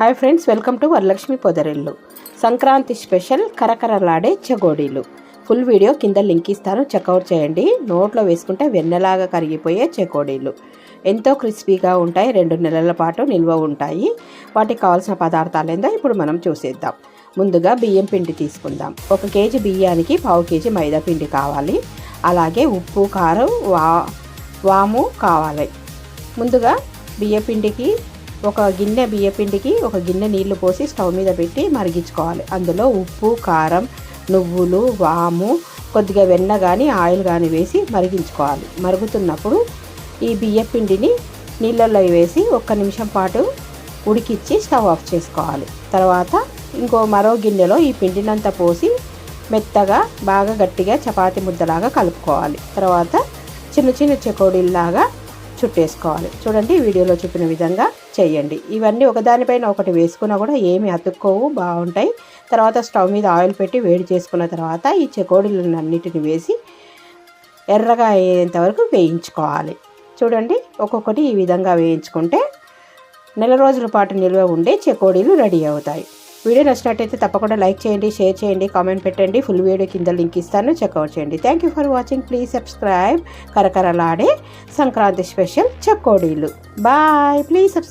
Hi friends, welcome to Varalakshmi పొదరిల్లు. Sankranti special కరకరలాడే చెగోడీలు. ఫుల్ వీడియో కింద లింక్ ఇస్తాను, చెక్అవుట్ చేయండి. నోట్లో వేసుకుంటే వెన్నెలాగా కరిగిపోయే చెకోడీలు ఎంతో క్రిస్పీగా ఉంటాయి. 2 నెలల పాటు నిల్వ ఉంటాయి. వాటికి కావాల్సిన పదార్థాలు ఏందో ఇప్పుడు మనం చూసేద్దాం. ముందుగా బియ్యం పిండి తీసుకుందాం. 1 కేజీ బియ్యానికి 1/2 కేజీ మైదా పిండి కావాలి. అలాగే ఉప్పు, కారం, వాము కావాలి. ముందుగా బియ్యపిండికి ఒక గిన్నె బియ్యపిండికి 1 గిన్నె నీళ్లు పోసి స్టవ్ మీద పెట్టి మరిగించుకోవాలి. అందులో ఉప్పు, కారం, నువ్వులు, వాము, కొద్దిగా వెన్న కానీ ఆయిల్ కానీ వేసి మరిగించుకోవాలి. మరుగుతున్నప్పుడు ఈ బియ్యపిండిని నీళ్ళల్లో వేసి 1 నిమిషం పాటు ఉడికిచ్చి స్టవ్ ఆఫ్ చేసుకోవాలి. తర్వాత మరో గిన్నెలో ఈ పిండినంతా పోసి మెత్తగా బాగా గట్టిగా చపాతీ ముద్దలాగా కలుపుకోవాలి. తర్వాత చిన్న చిన్న చెకోడీల్లాగా చుట్టేసుకోవాలి. చూడండి, వీడియోలో చూపిన విధంగా చేయండి. ఇవన్నీ ఒకదానిపైన ఒకటి వేసుకున్నా కూడా ఏమి అతుక్కోవు, బాగుంటాయి. తర్వాత స్టవ్ మీద ఆయిల్ పెట్టి వేడి చేసుకున్న తర్వాత ఈ చెకోడీలన్నిటిని వేసి ఎర్రగా అయ్యేంత వరకు వేయించుకోవాలి. చూడండి, ఒక్కొక్కటి ఈ విధంగా వేయించుకుంటే నెల రోజుల పాటు నిల్వ ఉండే చెకోడీలు రెడీ అవుతాయి. వీడియో నచ్చినట్టయితే తప్పకుండా లైక్ చేయండి, షేర్ చేయండి, కామెంట్ పెట్టండి. ఫుల్ వీడియో కింద లింక్ ఇస్తాను, చెక్అవుట్ చేయండి. Thank you for watching. Please subscribe. కరకరలాడే సంక్రాంతి స్పెషల్ చెకోడీలు. బాయ్. Please subscribe.